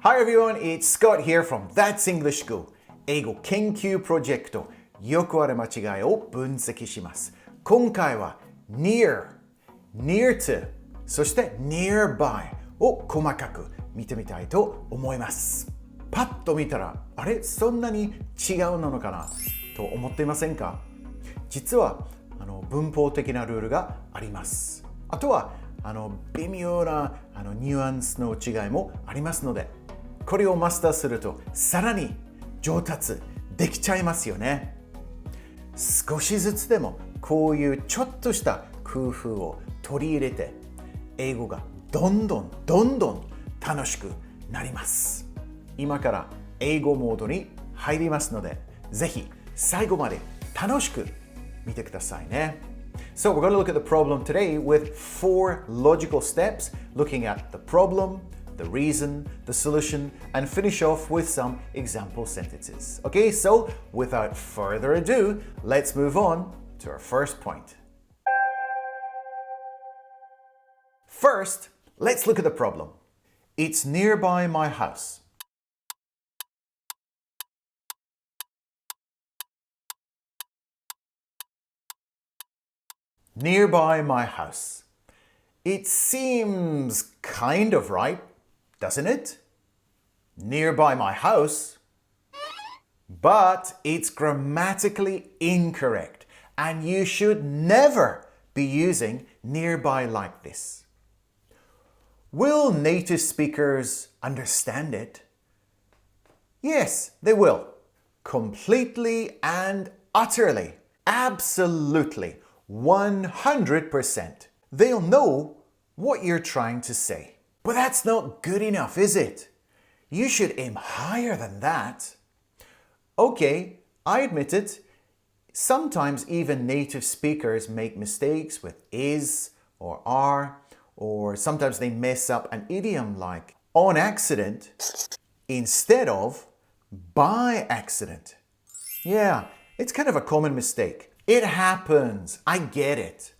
Hi everyone, it's Scott here from That's English School 英語研究プロジェクトよくある間違いを分析します。今回は Near to そして nearby を細かく見てみたいと思います。パッと見たらあれそんなに違うのかなと思っていませんか？実は文法的なルールがあります。あとは微妙なニュアンスの違いもありますので、これをマスターするとさらに上達できちゃいますよね。少しずつでもこういうちょっとした工夫を取り入れて英語がどんどん楽しくなります。今から英語モードに入りますので、ぜひ最後まで楽しく見てくださいね。So we're going to look at the problem today with 4 logical steps, looking at the problem, the reason, the solution, and finish off with some example sentences. Okay, so without further ado, let's move on to our first point. First, let's look at the problem. It's nearby my house. Nearby my house. It seems kind of right, doesn't it? Nearby my house. But it's grammatically incorrect, and you should never be using nearby like this. Will native speakers understand it? Yes, they will. Completely and utterly. Absolutely. 100%. They'll know what you're trying to say. But that's not good enough, is it? You should aim higher than that. Okay, I admit it. Sometimes even native speakers make mistakes with is or are, or sometimes they mess up an idiom like on accident instead of by accident. Yeah, it's kind of a common mistake. It happens, I get it.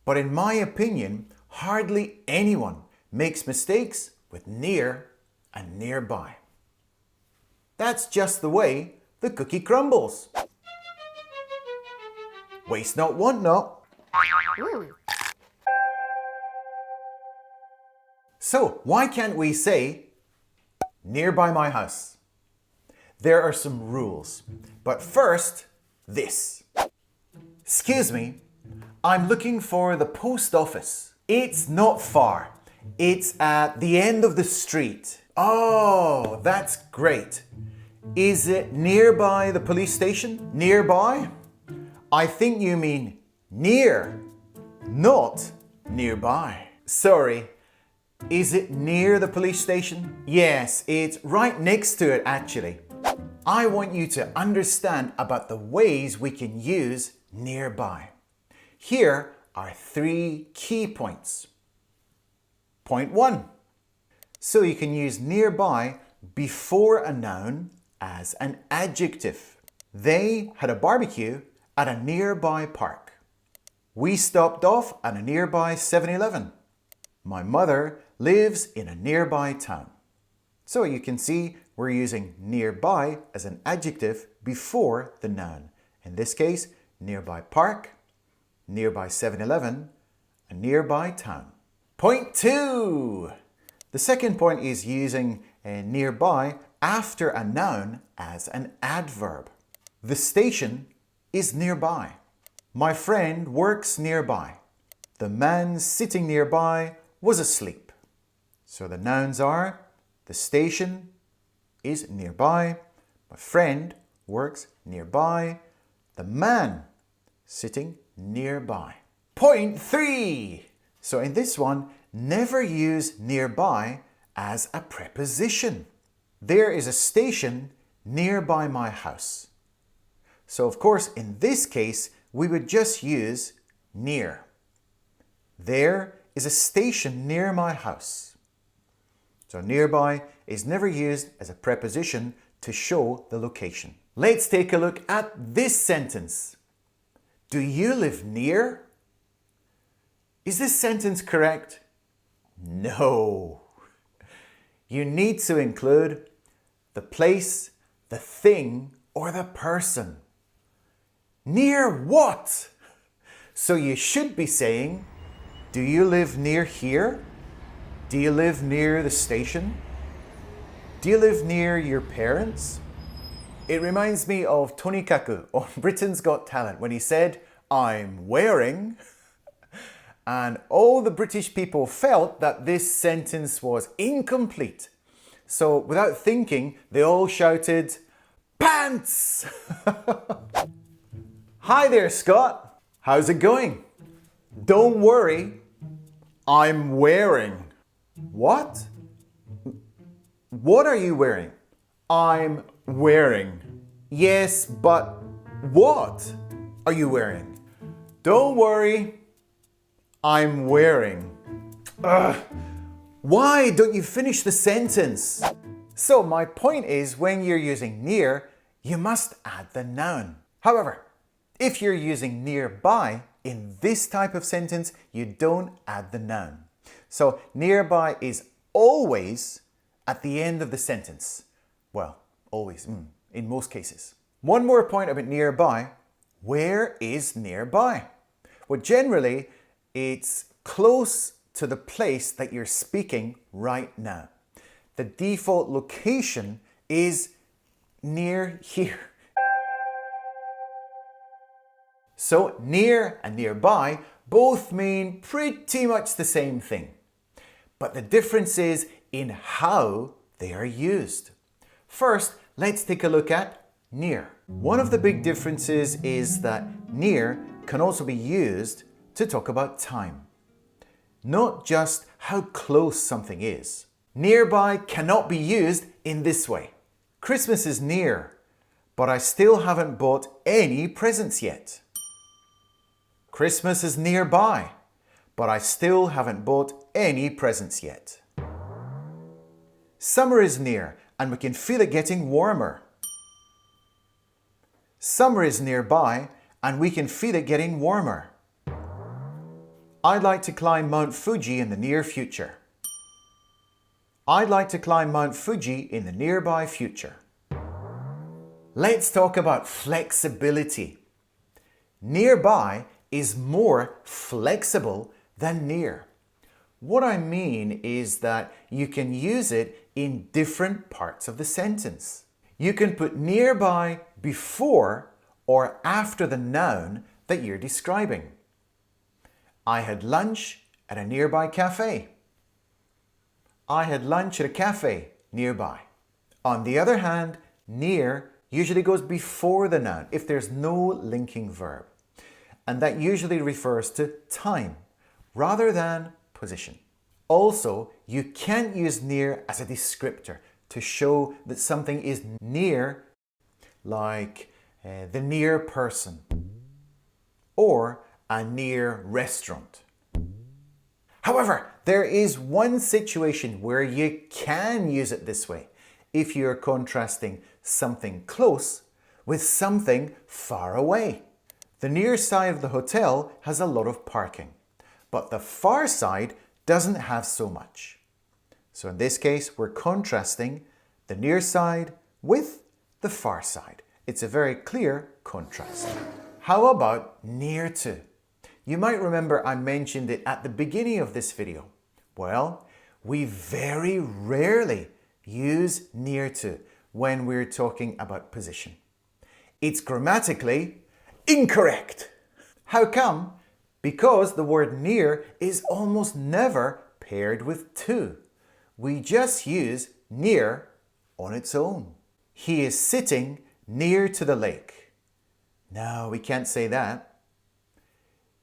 But in my opinion, hardly anyone makes mistakes with near and nearby. That's just the way the cookie crumbles. Waste not, want not. So, why can't we say nearby my house? There are some rules. But first, this. Excuse me, I'm looking for the post office. It's not far. It's at the end of the street. Oh, that's great. Is it nearby the police station? Nearby? I think you mean near, not nearby. Sorry. Is it near the police station? Yes, it's right next to it actually. I want you to understand about the ways we can use nearby. Here are 3 key points. Point 1. So you can use nearby before a noun as an adjective. They had a barbecue at a nearby park. We stopped off at a nearby 7-Eleven. My mother lives in a nearby town. So you can see we're using nearby as an adjective before the noun. In this case, nearby park, nearby 7-Eleven, a nearby town. Point 2. The second point is using nearby after a noun as an adverb. The station is nearby. My friend works nearby. The man sitting nearby was asleep. So the nouns are the station is nearby, my friend works nearby, the man sitting nearby. Point 3. So in this one, never use nearby as a preposition. There is a station nearby my house. So of course, in this case, we would just use near. There is a station near my house. So nearby is never used as a preposition to show the location. Let's take a look at this sentence. Do you live near? Is this sentence correct? No. you need to include the place, the thing, or the person. Near what? So you should be saying, do you live near here? Do you live near the station? Do you live near your parents? It reminds me of Tonikaku on Britain's Got Talent when he said, I'm wearing. And all the British people felt that this sentence was incomplete. So without thinking, they all shouted, pants! Hi there, Scott. How's it going? Don't worry, I'm wearing. What? What are you wearing? I'm wearing. Yes, but what are you wearing? Don't worry, I'm wearing. Ugh. Why don't you finish the sentence? So my point is, when you're using near, you must add the noun. However, if you're using nearby in this type of sentence, you don't add the noun. So nearby is always at the end of the sentence. Well, always, in most cases. One more point about nearby. Where is nearby? Well, generally, it's close to the place that you're speaking right now. The default location is near here. So near and nearby both mean pretty much the same thing. But the difference is in how they are used. First, let's take a look at near. One of the big differences is that near can also be used to talk about time. Not just how close something is. Nearby cannot be used in this way. Christmas is near, but I still haven't bought any presents yet. Christmas is nearby, but I still haven't bought any presents yet. Summer is near, and we can feel it getting warmer. Summer is nearby, and we can feel it getting warmer. I'd like to climb Mount Fuji in the near future. I'd like to climb Mount Fuji in the nearby future. Let's talk about flexibility. Nearby is more flexible than near. What I mean is that you can use it in different parts of the sentence. You can put nearby before or after the noun that you're describing. I had lunch at a nearby cafe. I had lunch at a cafe nearby. On the other hand, near usually goes before the noun if there's no linking verb. And that usually refers to time rather than position. Also, you can't use near as a descriptor to show that something is near, like the near person or a near restaurant. However, there is one situation where you can use it this way if you're contrasting something close with something far away. The near side of the hotel has a lot of parking, but the far side doesn't have so much. So in this case, we're contrasting the near side with the far side. It's a very clear contrast. How about near to? You might remember I mentioned it at the beginning of this video. Well, we very rarely use near to when we're talking about position. It's grammatically incorrect. How come? Because the word near is almost never paired with to. We just use near on its own. He is sitting near to the lake. No, we can't say that.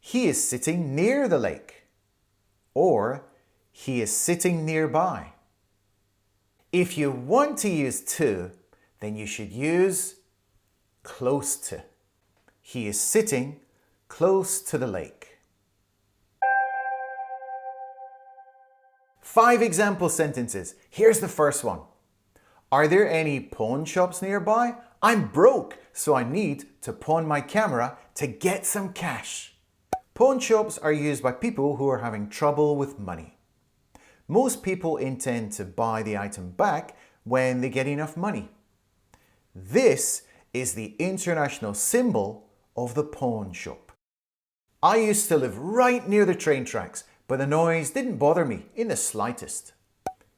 He is sitting near the lake. Or he is sitting nearby. If you want to use to, then you should use close to. He is sitting close to the lake. 5 example sentences. Here's the first one. Are there any pawn shops nearby? I'm broke, so I need to pawn my camera to get some cash. Pawn shops are used by people who are having trouble with money. most people intend to buy the item back when they get enough money. This is the international symbol of the pawn shop. I used to live right near the train tracks, but the noise didn't bother me in the slightest.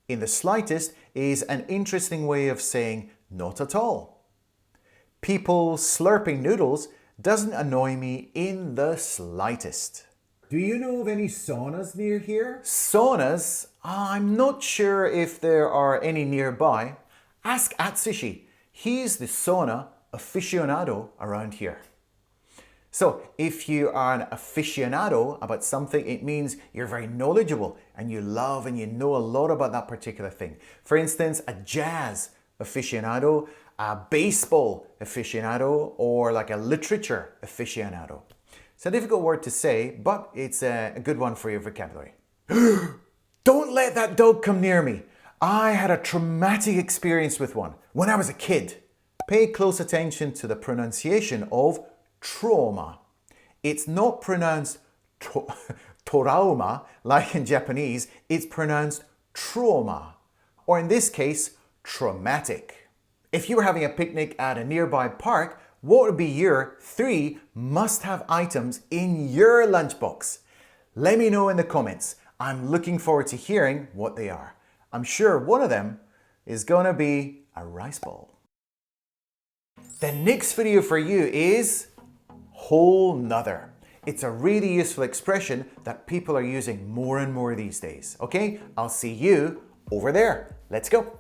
In the slightest is an interesting way of saying not at all. People slurping noodles doesn't annoy me in the slightest. Do you know of any saunas near here? Saunas? I'm not sure if there are any nearby. Ask Atsushi. He's the sauna aficionado around here. So, if you are an aficionado about something, it means you're very knowledgeable and you love and you know a lot about that particular thing. For instance, a jazz aficionado, a baseball aficionado, or like a literature aficionado. It's a difficult word to say, but it's a good one for your vocabulary. Don't let that dog come near me. I had a traumatic experience with one when I was a kid. Pay close attention to the pronunciation of trauma. It's not pronounced torauma like in Japanese, it's pronounced trauma, or in this case, traumatic. If you were having a picnic at a nearby park, what would be your 3 must-have items in your lunchbox? Let me know in the comments. I'm looking forward to hearing what they are. I'm sure one of them is gonna be a rice ball. The next video for you is whole nother. It's a really useful expression that people are using more and more these days. Okay, I'll see you over there. Let's go.